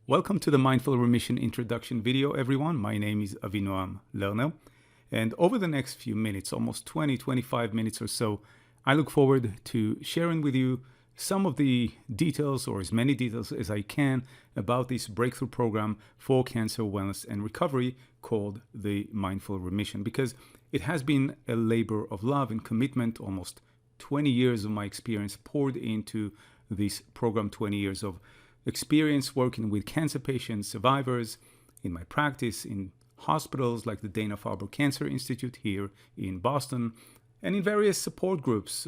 Welcome to the Mindful Remission introduction video, everyone. My name is Avinoam Lerner, and over the next few minutes, almost 25 minutes or so, I look forward to sharing with you some of the details, or as many details as I can, about this breakthrough program for cancer wellness and recovery called the Mindful Remission, because it has been a labor of love and commitment. Almost 20 years of my experience poured into this program, 20 years of experience working with cancer patients, survivors, in my practice, in hospitals like the Dana-Farber Cancer Institute here in Boston, and in various support groups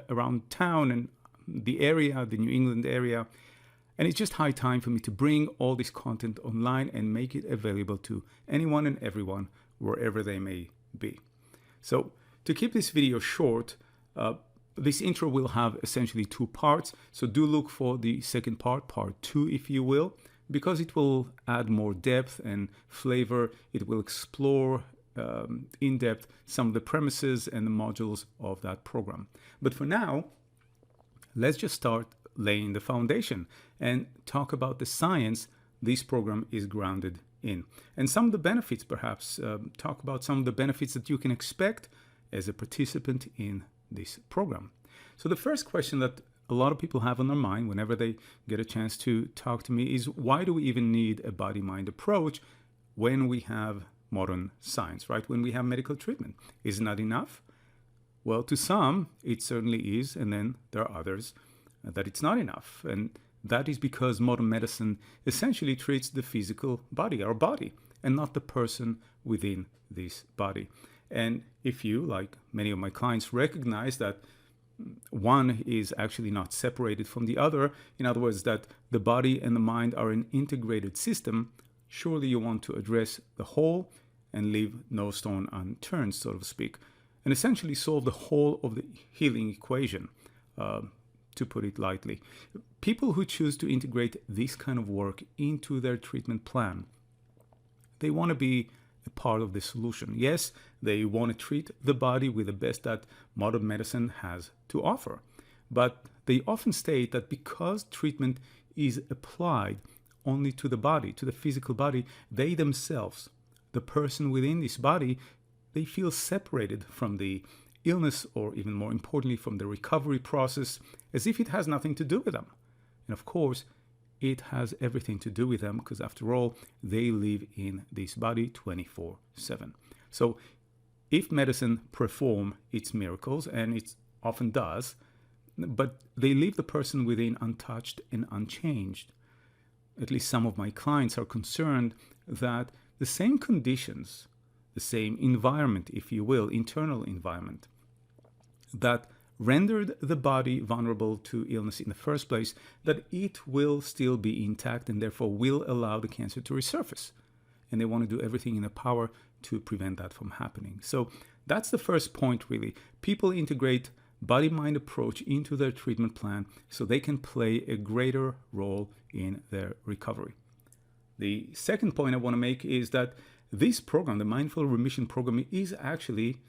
around town and the area, the New England area. And it's just high time for me to bring all this content online and make it available to anyone and everyone, wherever they may be. So to keep this video short, this intro will have essentially two parts, so do look for the second part, part 2 if you will, because it will add more depth and flavor. It will explore in depth some of the premises and the modules of that program. But for now, let's just start laying the foundation and talk about the science this program is grounded in. And some of the benefits, perhaps, talk about some of the benefits that you can expect as a participant in this program. So the first question that a lot of people have on their mind whenever they get a chance to talk to me is, why do we even need a body-mind approach when we have modern science, right? When we have medical treatment? Isn't that enough? Well, to some, it certainly is, and then there are others that it's not enough. And that is because modern medicine essentially treats the physical body, our body, and not the person within this body. And if you, like many of my clients, recognize that one is actually not separated from the other, in other words, that the body and the mind are an integrated system, surely you want to address the whole and leave no stone unturned, so to speak, and essentially solve the whole of the healing equation, to put it lightly. People who choose to integrate this kind of work into their treatment plan, they want to be a part of the solution. Yes, they want to treat the body with the best that modern medicine has to offer. But they often state that because treatment is applied only to the body, to the physical body, they themselves, the person within this body, they feel separated from the illness, or even more importantly, from the recovery process, as if it has nothing to do with them. And of course, it has everything to do with them, because after all, they live in this body 24/7. So if medicine performs its miracles, and it often does, but they leave the person within untouched and unchanged, at least some of my clients are concerned that the same conditions, the same environment, if you will, internal environment, that rendered the body vulnerable to illness in the first place, that it will still be intact and therefore will allow the cancer to resurface. And they want to do everything in their power to prevent that from happening. So that's the first point, really. People integrate body-mind approach into their treatment plan so they can play a greater role in their recovery. The second point I want to make is that this program, the Mindful Remission program, is actually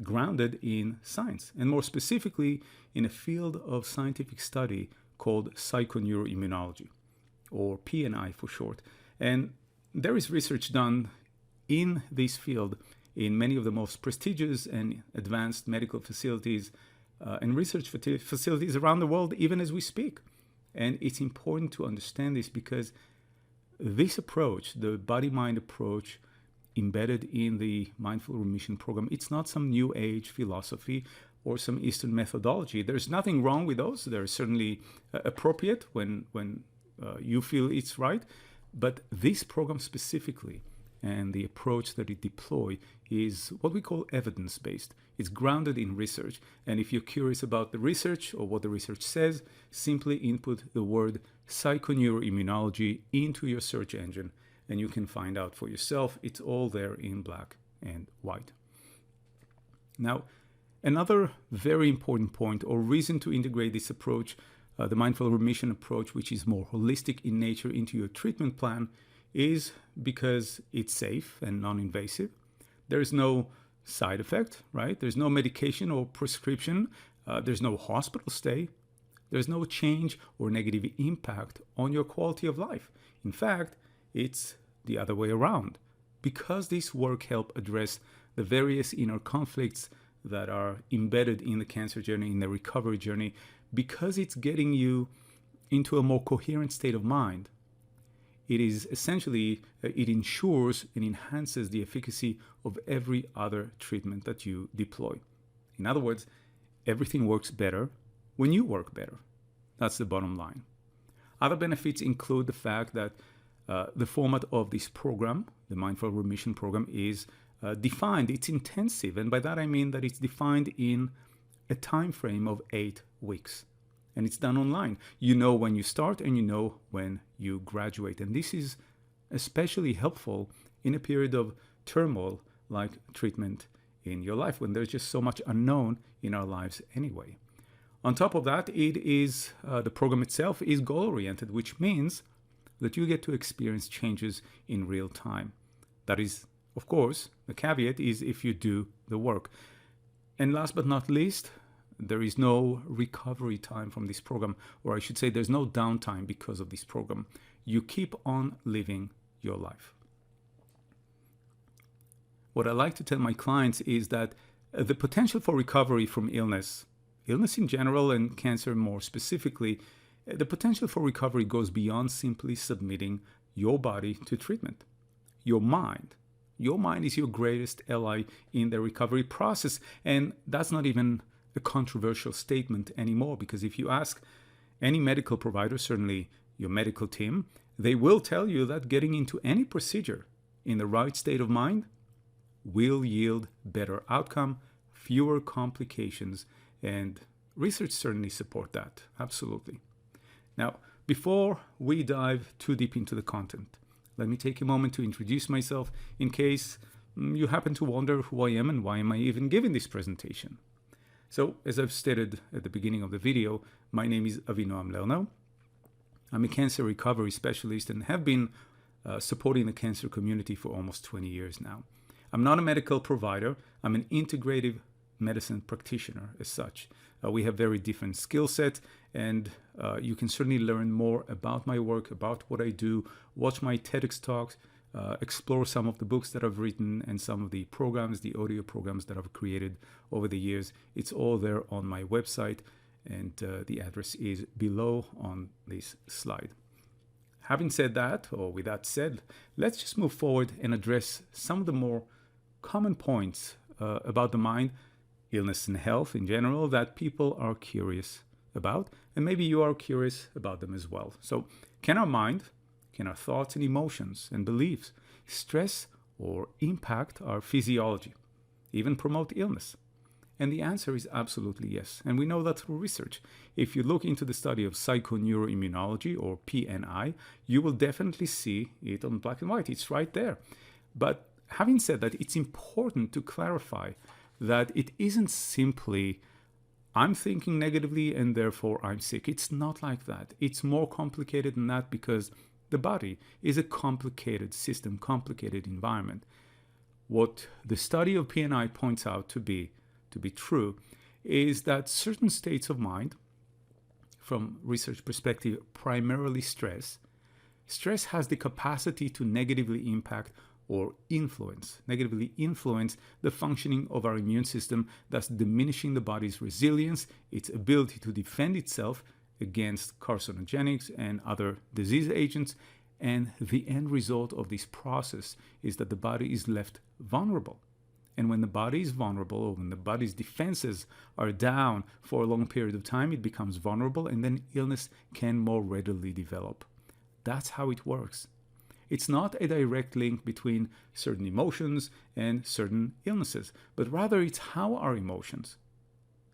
grounded in science, and more specifically in a field of scientific study called Psychoneuroimmunology, or PNI for short. And there is research done in this field in many of the most prestigious and advanced medical facilities and research facilities around the world, even as we speak. And it's important to understand this, because this approach, the body-mind approach, embedded in the Mindful Remission program, it's not some new age philosophy or some Eastern methodology. There's nothing wrong with those. They're certainly appropriate when you feel it's right. But this program specifically, and the approach that it deploys, is what we call evidence-based. It's grounded in research. And if you're curious about the research or what the research says, simply input the word Psychoneuroimmunology into your search engine, and you can find out for yourself. It's all there in black and white. Now, another very important point or reason to integrate this approach, the Mindful Remission approach, which is more holistic in nature, into your treatment plan, is because it's safe and non-invasive. There is no side effect, right? There's no medication or prescription. There's no hospital stay. There's no change or negative impact on your quality of life. In fact, it's the other way around. Because this work helps address the various inner conflicts that are embedded in the cancer journey, in the recovery journey, because it's getting you into a more coherent state of mind, it is essentially, it ensures and enhances the efficacy of every other treatment that you deploy. In other words, everything works better when you work better. That's the bottom line. Other benefits include the fact that the format of this program, the Mindful Remission program, is defined. It's intensive, and by that I mean that it's defined in a time frame of 8 weeks. And it's done online. You know when you start and you know when you graduate. And this is especially helpful in a period of turmoil like treatment in your life, when there's just so much unknown in our lives anyway. On top of that, it is the program itself is goal-oriented, which means that you get to experience changes in real time. That is, of course, the caveat is if you do the work. And last but not least, there is no recovery time from this program, or I should say there's no downtime because of this program. You keep on living your life. What I like to tell my clients is that the potential for recovery from illness in general and cancer more specifically, the potential for recovery goes beyond simply submitting your body to treatment. Your mind is your greatest ally in the recovery process, and that's not even a controversial statement anymore, because if you ask any medical provider, certainly your medical team, they will tell you that getting into any procedure in the right state of mind will yield better outcome, fewer complications, and research certainly support that, absolutely. Now, before we dive too deep into the content, let me take a moment to introduce myself in case you happen to wonder who I am and why am I even giving this presentation. So, as I've stated at the beginning of the video, my name is Avinoam Lerner. I'm a cancer recovery specialist and have been supporting the cancer community for almost 20 years now. I'm not a medical provider. I'm an integrative medicine practitioner as such. We have very different skill sets, and you can certainly learn more about my work, about what I do, watch my TEDx talks, explore some of the books that I've written and some of the programs, the audio programs that I've created over the years. It's all there on my website, and the address is below on this slide. Having said that, or with that said, let's just move forward and address some of the more common points about the mind, illness and health in general that people are curious about, and maybe you are curious about them as well. So, can our mind, can our thoughts and emotions and beliefs stress or impact our physiology, even promote illness? And the answer is absolutely yes. And we know that through research. If you look into the study of Psychoneuroimmunology, or PNI, you will definitely see it on black and white. It's right there. But having said that, it's important to clarify that it isn't simply, I'm thinking negatively and therefore I'm sick. It's not like that. It's more complicated than that, because the body is a complicated system, complicated environment. What the study of PNI points out to be true is that certain states of mind, from research perspective, primarily stress has the capacity to negatively impact or negatively influence the functioning of our immune system, thus diminishing the body's resilience, its ability to defend itself against carcinogenics and other disease agents. And the end result of this process is that the body is left vulnerable. And when the body is vulnerable, or when the body's defenses are down for a long period of time, it becomes vulnerable, and then illness can more readily develop. That's how it works. It's not a direct link between certain emotions and certain illnesses, but rather it's how our emotions,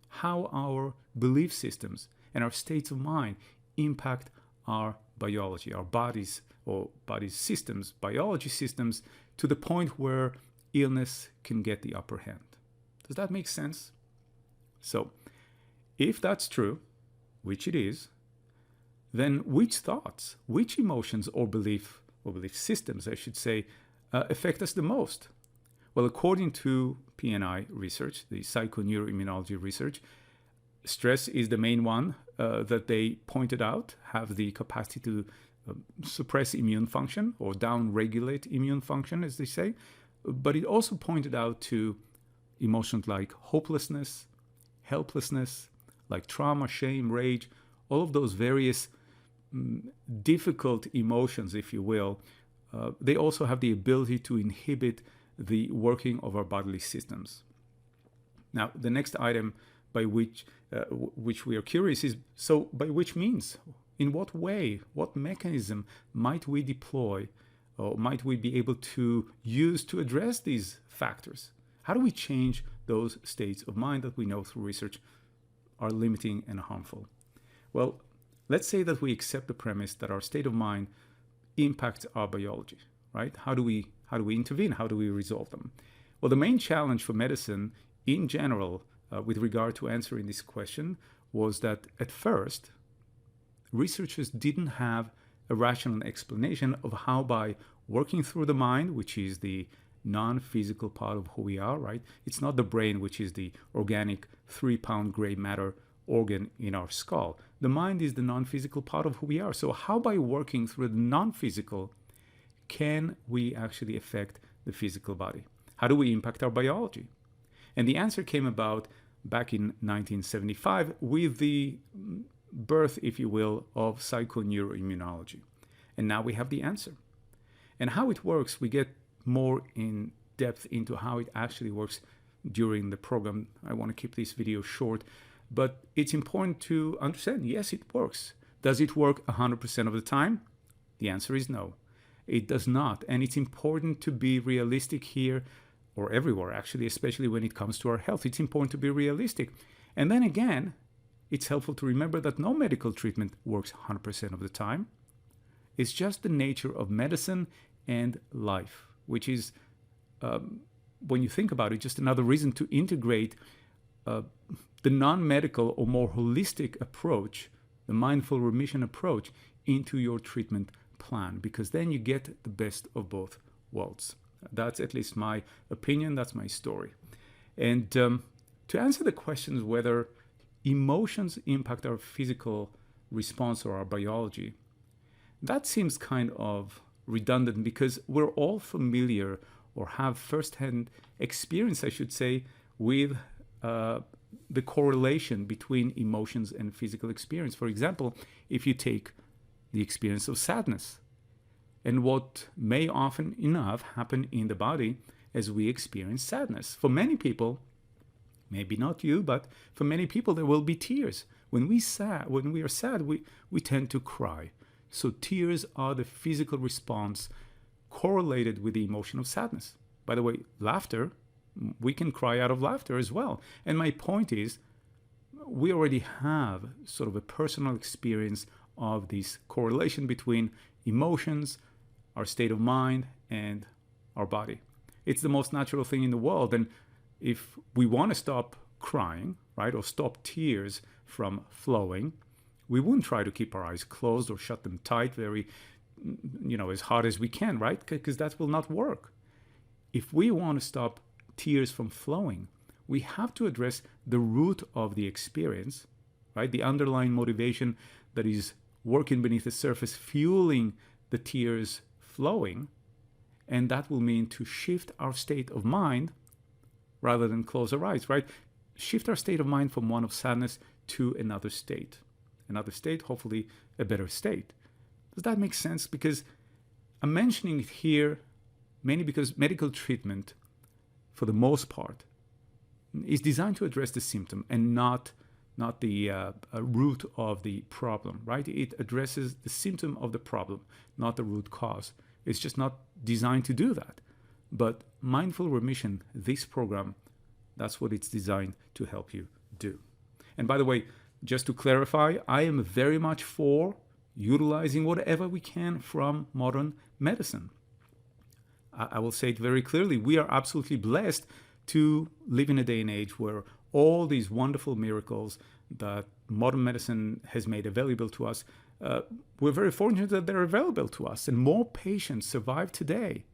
how our belief systems, and our states of mind impact our biology, our bodies, or body systems, biology systems, to the point where illness can get the upper hand. Does that make sense? So, if that's true, which it is, then which thoughts, which emotions or belief systems, I should say, affect us the most? Well, according to PNI research, the Psychoneuroimmunology research, stress is the main one that they pointed out have the capacity to suppress immune function or down-regulate immune function, as they say. But it also pointed out to emotions like hopelessness, helplessness, like trauma, shame, rage, all of those various difficult emotions, if you will. They also have the ability to inhibit the working of our bodily systems. Now, the next item by which we are curious is, so by which means? In what way, what mechanism might we deploy or might we be able to use to address these factors? How do we change those states of mind that we know through research are limiting and harmful? Well, let's say that we accept the premise that our state of mind impacts our biology, right? How do we intervene? How do we resolve them? Well, the main challenge for medicine in general with regard to answering this question was that at first, researchers didn't have a rational explanation of how by working through the mind, which is the non-physical part of who we are, right? It's not the brain, which is the organic 3-pound gray matter organ in our skull. The mind is the non-physical part of who we are. So how by working through the non-physical can we actually affect the physical body? How do we impact our biology? And the answer came about back in 1975 with the birth, if you will, of psychoneuroimmunology. And now we have the answer. And how it works, we get more in depth into how it actually works during the program. I want to keep this video short, but it's important to understand, yes, it works. Does it work 100% of the time? The answer is no. It does not. And it's important to be realistic here, or everywhere actually, especially when it comes to our health. It's important to be realistic. And then again, it's helpful to remember that no medical treatment works 100% of the time. It's just the nature of medicine and life, which is, when you think about it, just another reason to integrate the non-medical or more holistic approach, the mindful remission approach, into your treatment plan, because then you get the best of both worlds. That's at least my opinion. That's my story. And to answer the questions whether emotions impact our physical response or our biology, that seems kind of redundant because we're all familiar or have firsthand experience, I should say, with the correlation between emotions and physical experience. For example, if you take the experience of sadness and what may often enough happen in the body as we experience sadness. For many people, maybe not you, but for many people, there will be tears. When we are sad, we tend to cry. So tears are the physical response correlated with the emotion of sadness. By the way, laughter, we can cry out of laughter as well. And my point is, we already have sort of a personal experience of this correlation between emotions, our state of mind, and our body. It's the most natural thing in the world. And if we want to stop crying, right, or stop tears from flowing, we wouldn't try to keep our eyes closed or shut them tight very, as hard as we can, right? Because that will not work. If we want to stop tears from flowing, we have to address the root of the experience, right? The underlying motivation that is working beneath the surface, fueling the tears flowing. And that will mean to shift our state of mind rather than close our eyes, right? Shift our state of mind from one of sadness to another state, hopefully a better state. Does that make sense? Because I'm mentioning it here mainly because medical treatment, for the most part, is designed to address the symptom and not the root of the problem, right? It addresses the symptom of the problem, not the root cause. It's just not designed to do that. But Mindful Remission, this program, that's what it's designed to help you do. And by the way, just to clarify, I am very much for utilizing whatever we can from modern medicine. I will say it very clearly. We are absolutely blessed to live in a day and age where all these wonderful miracles that modern medicine has made available to us, we're very fortunate that they're available to us. And more patients survive today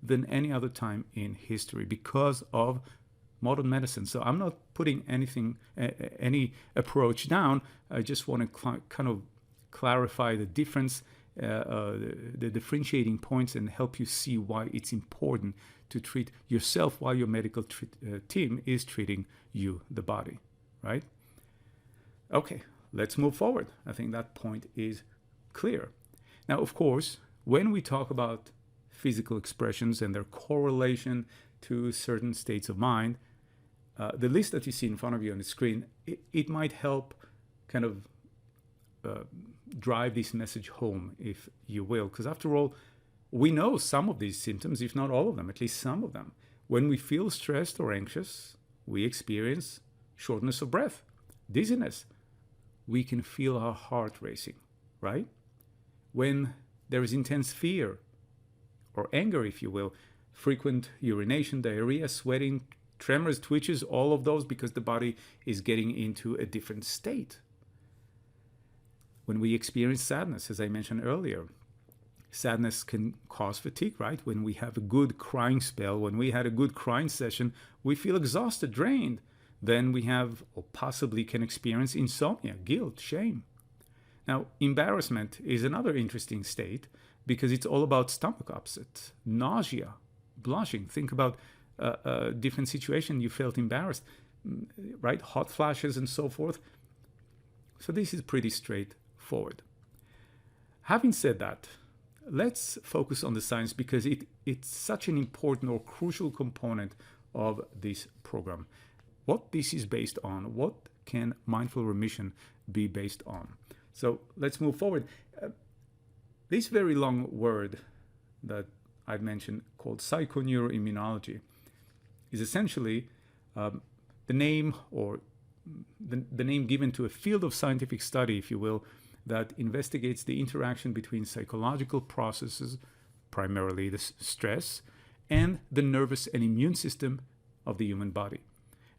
than any other time in history because of modern medicine. So I'm not putting any approach down. I just want to kind of clarify the difference, the differentiating points, and help you see why it's important to treat yourself while your medical team is treating you, the body, right? Okay, let's move forward. I think that point is clear. Now, of course, when we talk about physical expressions and their correlation to certain states of mind, the list that you see in front of you on the screen, it might help kind of drive this message home, if you will. Because after all, we know some of these symptoms, if not all of them, at least some of them. When we feel stressed or anxious, we experience shortness of breath, dizziness. We can feel our heart racing, right? When there is intense fear or anger, if you will, frequent urination, diarrhea, sweating, tremors, twitches, all of those, because the body is getting into a different state. When we experience sadness, as I mentioned earlier, sadness can cause fatigue, right? When we have a good crying spell, when we had a good crying session, we feel exhausted, drained. Then we have, or possibly can experience, insomnia, guilt, shame. Now, embarrassment is another interesting state because it's all about stomach upset, nausea, blushing. Think about a different situation you felt embarrassed, right? Hot flashes and so forth. So this is pretty straightforward. Having said that, let's focus on the science because it's such an important or crucial component of this program. What this is based on, what can mindful remission be based on? So let's move forward. This very long word that I've mentioned called Psychoneuroimmunology is essentially the name or the name given to a field of scientific study, if you will, that investigates the interaction between psychological processes, primarily the stress, and the nervous and immune system of the human body.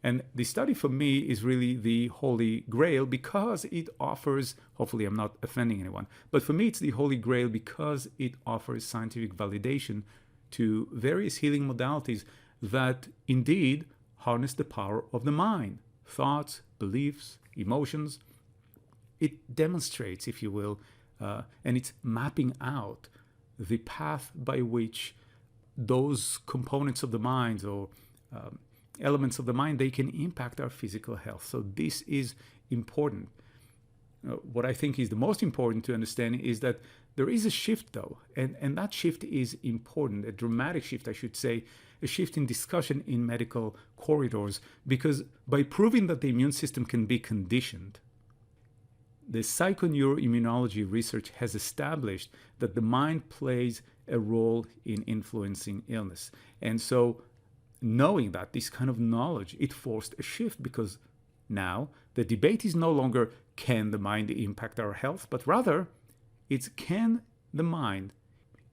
And the study for me is really the holy grail because it offers, hopefully I'm not offending anyone, but for me it's the holy grail because it offers scientific validation to various healing modalities that indeed harness the power of the mind, thoughts, beliefs, emotions. It demonstrates, if you will, and it's mapping out the path by which those components of the mind or elements of the mind, they can impact our physical health. So this is important. What I think is the most important to understand is that there is a shift though, and that shift is important, a dramatic shift, I should say, a shift in discussion in medical corridors, because by proving that the immune system can be conditioned, the psychoneuroimmunology research has established that the mind plays a role in influencing illness. And so knowing that, this kind of knowledge, it forced a shift because now the debate is no longer can the mind impact our health, but rather it's can the mind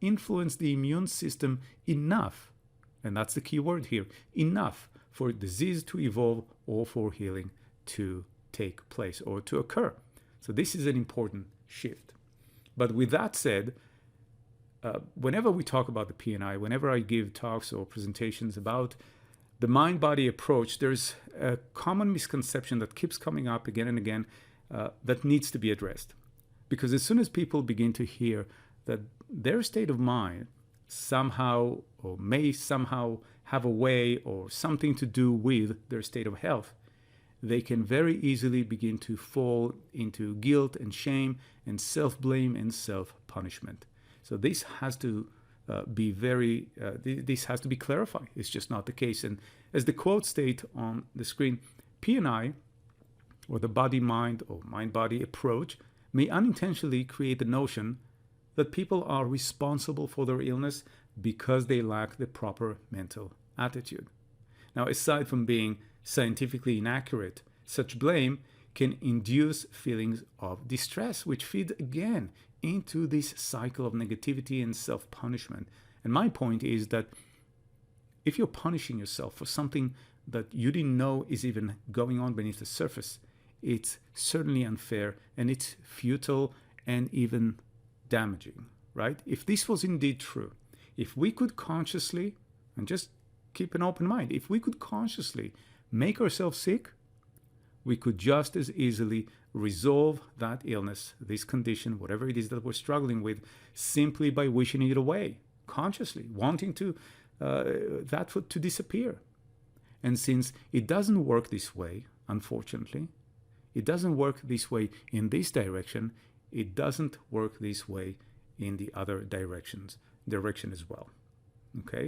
influence the immune system enough, and that's the key word here, enough for disease to evolve or for healing to take place or to occur. So this is an important shift. But with that said, whenever we talk about the P&I, whenever I give talks or presentations about the mind-body approach, there's a common misconception that keeps coming up again and again that needs to be addressed. Because as soon as people begin to hear that their state of mind somehow or may somehow have a way or something to do with their state of health, they can very easily begin to fall into guilt and shame and self-blame and self-punishment. So this has to this has to be clarified. It's just not the case. And as the quote state on the screen, P&I, or the body-mind or mind-body approach, may unintentionally create the notion that people are responsible for their illness because they lack the proper mental attitude. Now, aside from being scientifically inaccurate, such blame can induce feelings of distress, which feed again into this cycle of negativity and self-punishment. And my point is that if you're punishing yourself for something that you didn't know is even going on beneath the surface, it's certainly unfair and it's futile and even damaging, right? If this was indeed true, if we could consciously and just keep an open mind. If we could consciously make ourselves sick, we could just as easily resolve that illness, this condition, whatever it is that we're struggling with, simply by wishing it away, consciously, wanting to to disappear. And since it doesn't work this way, unfortunately, it doesn't work this way in this direction, it doesn't work this way in the other direction as well. Okay?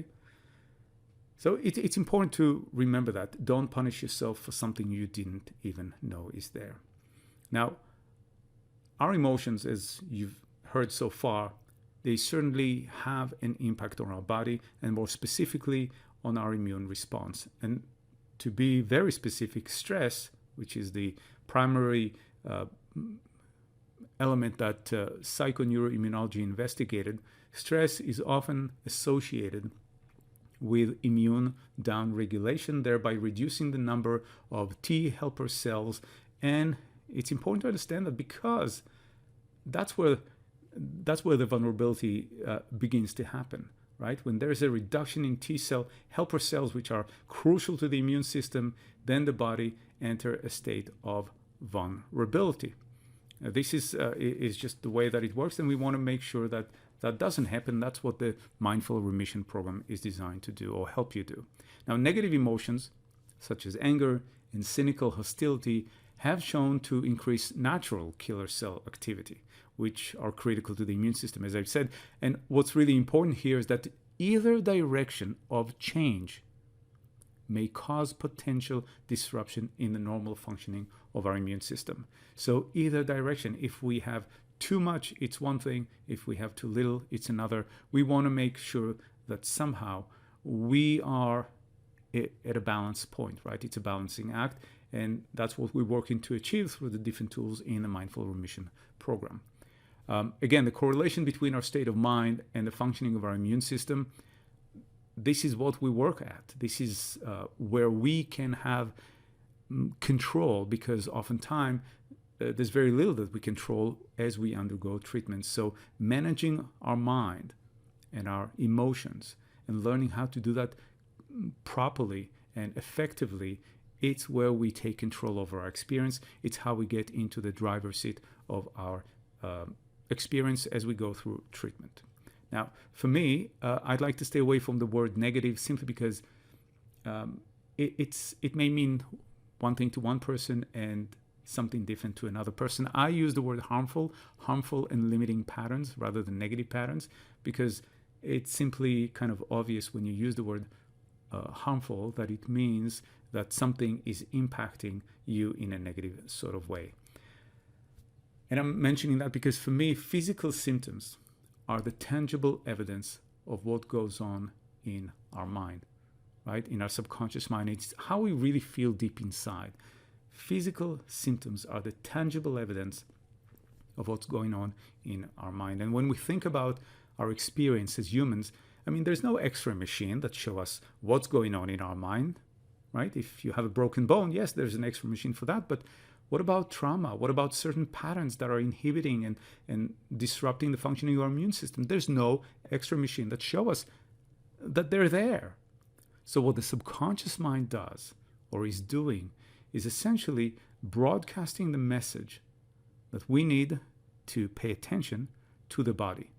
So it's important to remember that. Don't punish yourself for something you didn't even know is there. Now, our emotions, as you've heard so far, they certainly have an impact on our body, and more specifically on our immune response. And to be very specific, stress, which is the primary element that Psychoneuroimmunology investigated, stress is often associated with immune downregulation, thereby reducing the number of T helper cells. And it's important to understand that, because that's where the vulnerability begins to happen, right? When there's a reduction in T cell helper cells, which are crucial to the immune system, then the body enters a state of vulnerability. This is just the way that it works, and we want to make sure that that doesn't happen. That's what the Mindful Remission program is designed to do, or help you do. Now, negative emotions, such as anger and cynical hostility, have shown to increase natural killer cell activity, which are critical to the immune system, as I've said. And what's really important here is that either direction of change may cause potential disruption in the normal functioning of our immune system. So either direction, if we have too much, it's one thing. If we have too little, it's another. We want to make sure that somehow we are at a balance point, right? It's a balancing act. And that's what we're working to achieve through the different tools in the Mindful Remission program. Again, the correlation between our state of mind and the functioning of our immune system, this is what we work at. This is where we can have control, because oftentimes there's very little that we control as we undergo treatment. So managing our mind and our emotions and learning how to do that properly and effectively, it's where we take control over our experience. It's how we get into the driver's seat of our experience as we go through treatment. Now, for me, I'd like to stay away from the word negative, simply because it may mean one thing to one person and something different to another person. I use the word harmful and limiting patterns rather than negative patterns, because it's simply kind of obvious when you use the word harmful that it means that something is impacting you in a negative sort of way. And I'm mentioning that because for me, physical symptoms are the tangible evidence of what goes on in our mind, right? In our subconscious mind. It's how we really feel deep inside. Physical symptoms are the tangible evidence of what's going on in our mind. And when we think about our experience as humans, I mean, there's no X-ray machine that shows us what's going on in our mind, right? If you have a broken bone, yes, there's an X-ray machine for that. But what about trauma? What about certain patterns that are inhibiting and disrupting the functioning of our immune system? There's no X-ray machine that shows us that they're there. So what the subconscious mind does, or is doing, is essentially broadcasting the message that we need to pay attention to the body.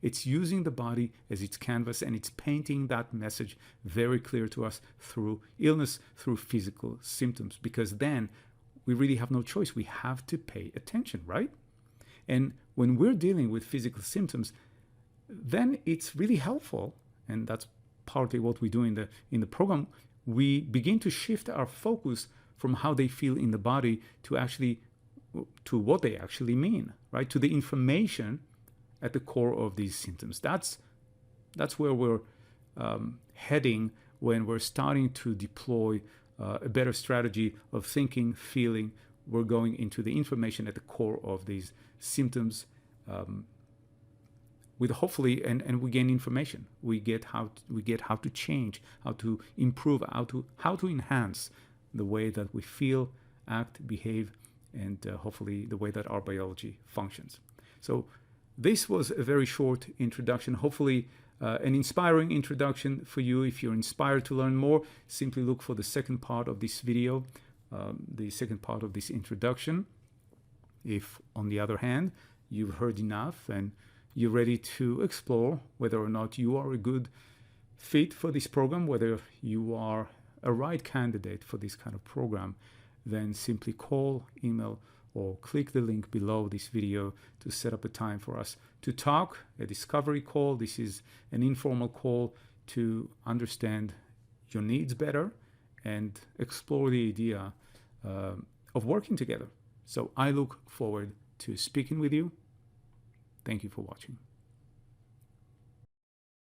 It's using the body as its canvas, and it's painting that message very clear to us through illness, through physical symptoms, because then we really have no choice. We have to pay attention, right? And when we're dealing with physical symptoms, then it's really helpful, and that's partly what we do in the program. We begin to shift our focus from how they feel in the body to what they actually mean, right? To the information at the core of these symptoms. That's where we're heading when we're starting to deploy a better strategy of thinking, feeling. We're going into the information at the core of these symptoms, with hopefully, and we gain information. We get how to change, how to improve, how to enhance the way that we feel, act, behave, and hopefully the way that our biology functions. So this was a very short introduction, hopefully an inspiring introduction for you. If you're inspired to learn more, simply look for the second part of this video, the second part of this introduction. If, on the other hand, you've heard enough and you're ready to explore whether or not you are a good fit for this program, whether you are a right candidate for this kind of program, then simply call, email, or click the link below this video to set up a time for us to talk, a discovery call. This is an informal call to understand your needs better and explore the idea of working together. So I look forward to speaking with you. Thank you for watching.